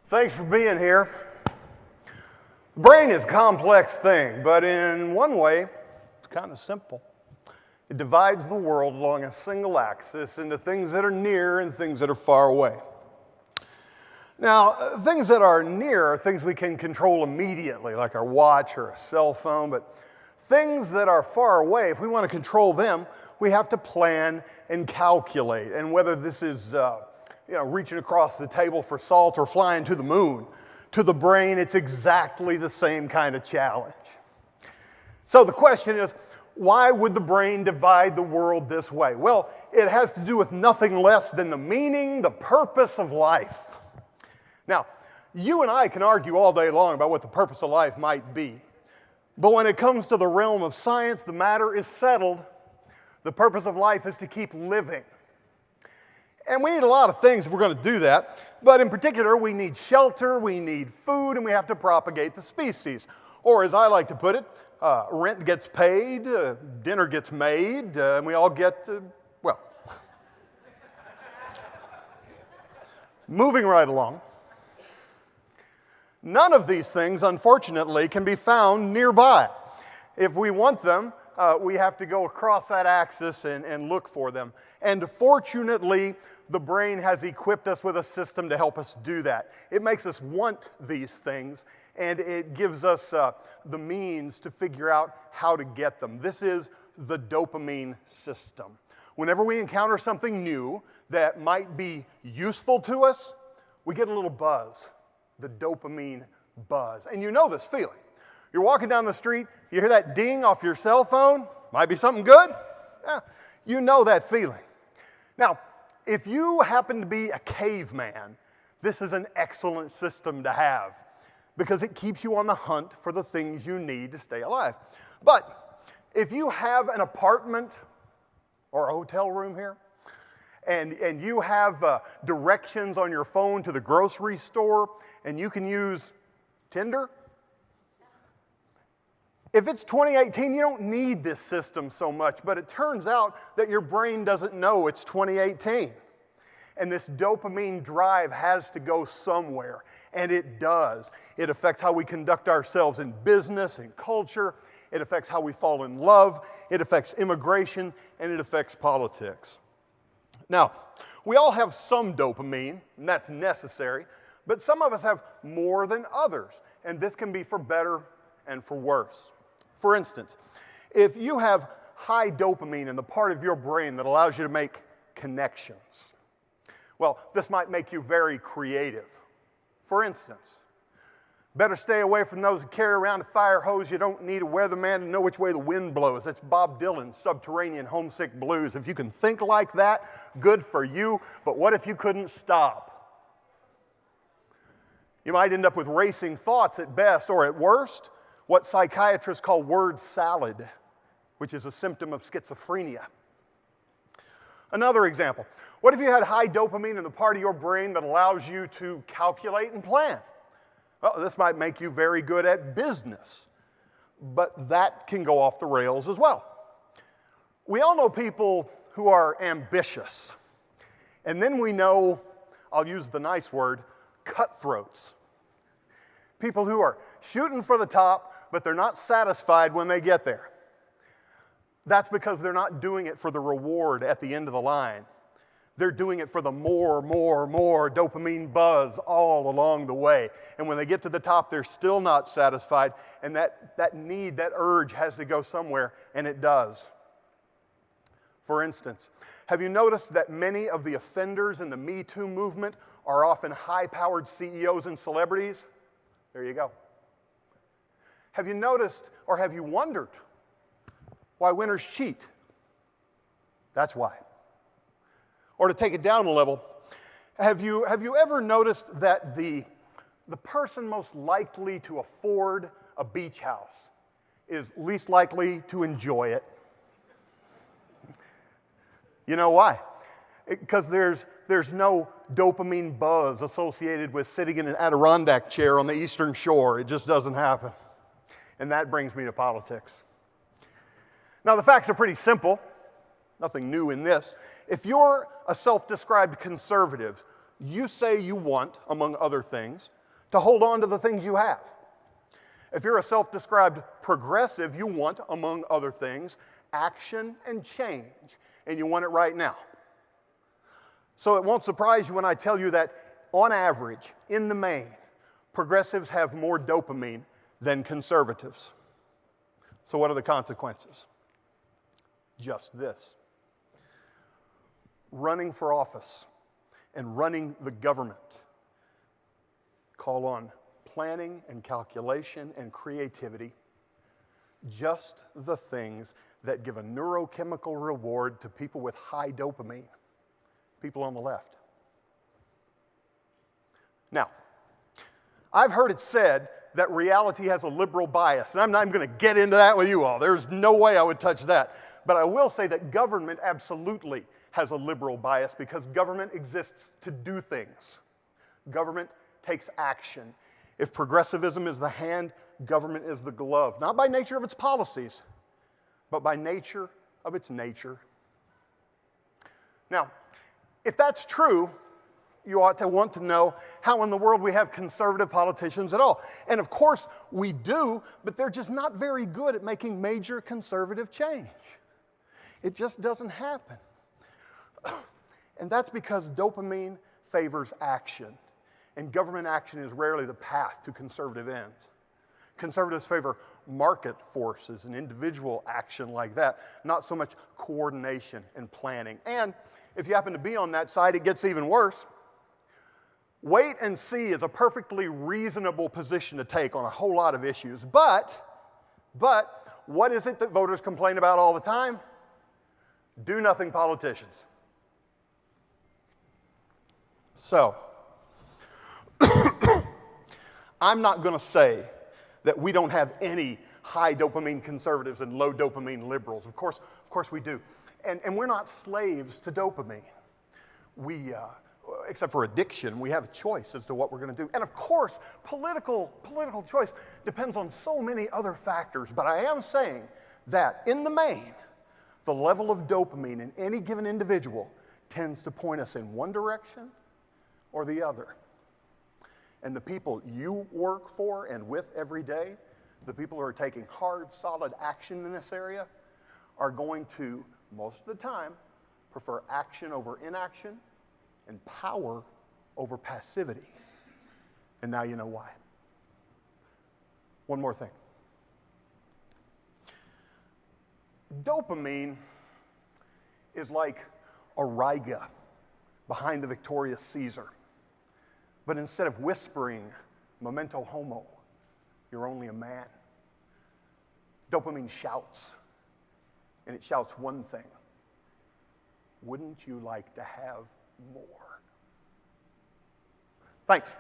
Thanks for being here. The brain is a complex thing, but in one way, it's kind of simple. It divides the world along a single axis into things that are near and things that are far away. Now, things that are near are things we can control immediately, like our watch or a cell phone, but things that are far away, if we want to control them, we have to plan and calculate. And whether this is reaching across the table for salt or flying to the moon, to the brain, it's exactly the same kind of challenge. So the question is, why would the brain divide the world this way? Well, it has to do with nothing less than the meaning, the purpose of life. Now, you and I can argue all day long about what the purpose of life might be. But when it comes to the realm of science, the matter is settled. The purpose of life is to keep living. And we need a lot of things if we're going to do that. But in particular, we need shelter, we need food, and we have to propagate the species. Or as I like to put it, rent gets paid, dinner gets made, and we all get, moving right along. None of these things, unfortunately, can be found nearby. If we want them, we have to go across that axis and look for them. And fortunately, the brain has equipped us with a system to help us do that. It makes us want these things, and it gives us the means to figure out how to get them. This is the dopamine system. Whenever we encounter something new that might be useful to us, we get a little buzz. The dopamine buzz. And you know this feeling. You're walking down the street, you hear that ding off your cell phone, might be something good. Yeah, you know that feeling. Now, if you happen to be a caveman, this is an excellent system to have because it keeps you on the hunt for the things you need to stay alive. But if you have an apartment or a hotel room here, and you have directions on your phone to the grocery store, and you can use Tinder. If it's 2018, you don't need this system so much, but it turns out that your brain doesn't know it's 2018. And this dopamine drive has to go somewhere, and it does. It affects how we conduct ourselves in business and culture. It affects how we fall in love. It affects immigration, and it affects politics. Now, we all have some dopamine, and that's necessary, but some of us have more than others, and this can be for better and for worse. For instance, if you have high dopamine in the part of your brain that allows you to make connections, well, this might make you very creative. For instance, better stay away from those who carry around a fire hose. You don't need a weatherman to know which way the wind blows. That's Bob Dylan's Subterranean Homesick Blues. If you can think like that, good for you. But what if you couldn't stop? You might end up with racing thoughts at best, or at worst, what psychiatrists call word salad, which is a symptom of schizophrenia. Another example, what if you had high dopamine in the part of your brain that allows you to calculate and plan? Well, this might make you very good at business, but that can go off the rails as well. We all know people who are ambitious, and then we know, I'll use the nice word, cutthroats. People who are shooting for the top, but they're not satisfied when they get there. That's because they're not doing it for the reward at the end of the line. They're doing it for the more dopamine buzz all along the way. And when they get to the top, they're still not satisfied. And that need, that urge has to go somewhere, and it does. For instance, have you noticed that many of the offenders in the Me Too movement are often high-powered CEOs and celebrities? There you go. Have you noticed, or have you wondered, why winners cheat? That's why. Or to take it down a level, have you ever noticed that the person most likely to afford a beach house is least likely to enjoy it? You know why? Because there's no dopamine buzz associated with sitting in an Adirondack chair on the eastern shore. It just doesn't happen. And that brings me to politics. Now, the facts are pretty simple. Nothing new in this. If you're a self-described conservative, you say you want, among other things, to hold on to the things you have. If you're a self-described progressive, you want, among other things, action and change, and you want it right now. So it won't surprise you when I tell you that, on average, in the main, progressives have more dopamine than conservatives. So what are the consequences? Just this. Running for office and running the government call on planning and calculation and creativity, just the things that give a neurochemical reward to people with high dopamine, people on the left. Now, I've heard it said that reality has a liberal bias, and I'm not even going to get into that with you all. There's no way I would touch that. But I will say that government absolutely has a liberal bias because government exists to do things. Government takes action. If progressivism is the hand, government is the glove. Not by nature of its policies, but by nature of its nature. Now, if that's true, you ought to want to know how in the world we have conservative politicians at all. And of course we do, but they're just not very good at making major conservative change. It just doesn't happen. And that's because dopamine favors action, and government action is rarely the path to conservative ends. Conservatives favor market forces and individual action like that, not so much coordination and planning. And if you happen to be on that side, it gets even worse. Wait and see is a perfectly reasonable position to take on a whole lot of issues. But what is it that voters complain about all the time? Do-nothing politicians. So, I'm not going to say that we don't have any high dopamine conservatives and low dopamine liberals. Of course we do. And we're not slaves to dopamine. We, except for addiction, we have a choice as to what we're going to do. And of course, political choice depends on so many other factors. But I am saying that, in the main, the level of dopamine in any given individual tends to point us in one direction or the other. And the people you work for and with every day, the people who are taking hard, solid action in this area, are going to, most of the time, prefer action over inaction and power over passivity. And now you know why. One more thing. Dopamine is like a Riga behind the victorious Caesar. But instead of whispering, memento homo, you're only a man. Dopamine shouts, and it shouts one thing. Wouldn't you like to have more? Thanks.